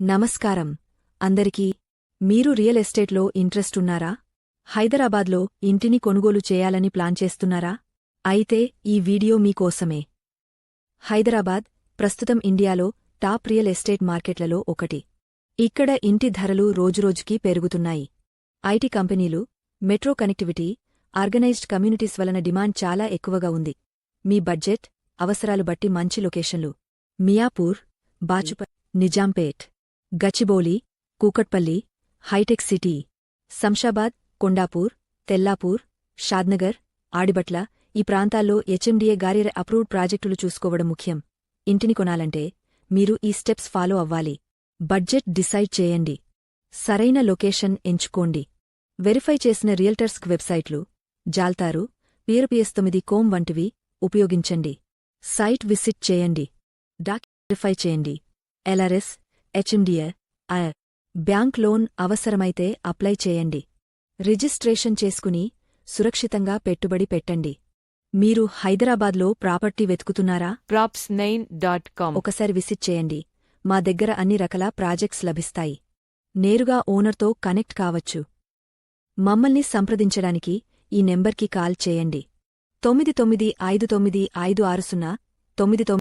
నమస్కారం అందరికీ. మీరు రియల్ ఎస్టేట్లో ఇంట్రెస్ట్ ఉన్నారా? హైదరాబాద్లో ఇంటిని కొనుగోలు చేయాలని ప్లాన్ చేస్తున్నారా? అయితే ఈ వీడియో మీకోసమే. హైదరాబాద్ ప్రస్తుతం ఇండియాలో టాప్ రియల్ ఎస్టేట్ మార్కెట్లలో ఒకటి. ఇక్కడ ఇంటి ధరలు రోజురోజుకీ పెరుగుతున్నాయి. ఐటీ కంపెనీలు, మెట్రో కనెక్టివిటీ, ఆర్గనైజ్డ్ కమ్యూనిటీస్ వలన డిమాండ్ చాలా ఎక్కువగా ఉంది. మీ బడ్జెట్, అవసరాలు బట్టి మంచి లొకేషన్లు: మియాపూర్, బాచుపల్లి, నిజాంపేట్, గచ్చిబౌలి, కూకట్పల్లి, హైటెక్ సిటీ, శంషాబాద్, కొండాపూర్, తెల్లాపూర్, షాద్నగర్, ఆడిబట్ల ఈ ప్రాంతాల్లో హెచ్ఎండిఏ గారి అప్రూవ్డ్ ప్రాజెక్టులు చూసుకోవడం ముఖ్యం. ఇంటిని కొనాలంటే మీరు ఈ స్టెప్స్ ఫాలో అవ్వాలి. బడ్జెట్ డిసైడ్ చేయండి. సరైన లొకేషన్ ఎంచుకోండి. వెరిఫై చేసిన రియల్టర్స్క్ వెబ్సైట్లు జాల్తారు, PRPS9 వంటివి ఉపయోగించండి. సైట్ విసిట్ చేయండి. వెరిఫై చేయండి. LRS, హెచ్ఎండిఏ, బ్యాంక్ లోన్ అవసరమైతే అప్లై చేయండి. రిజిస్ట్రేషన్ చేసుకుని సురక్షితంగా పెట్టుబడి పెట్టండి. మీరు హైదరాబాద్లో ప్రాపర్టీ వెతుకుతున్నారా? props9.com ఒకసారి విసిట్ చేయండి. మా దగ్గర అన్ని రకాల ప్రాజెక్ట్స్ లభిస్తాయి. నేరుగా ఓనర్తో కనెక్ట్ కావచ్చు. మమ్మల్ని సంప్రదించడానికి ఈ నెంబర్కి కాల్ చేయండి. 99595609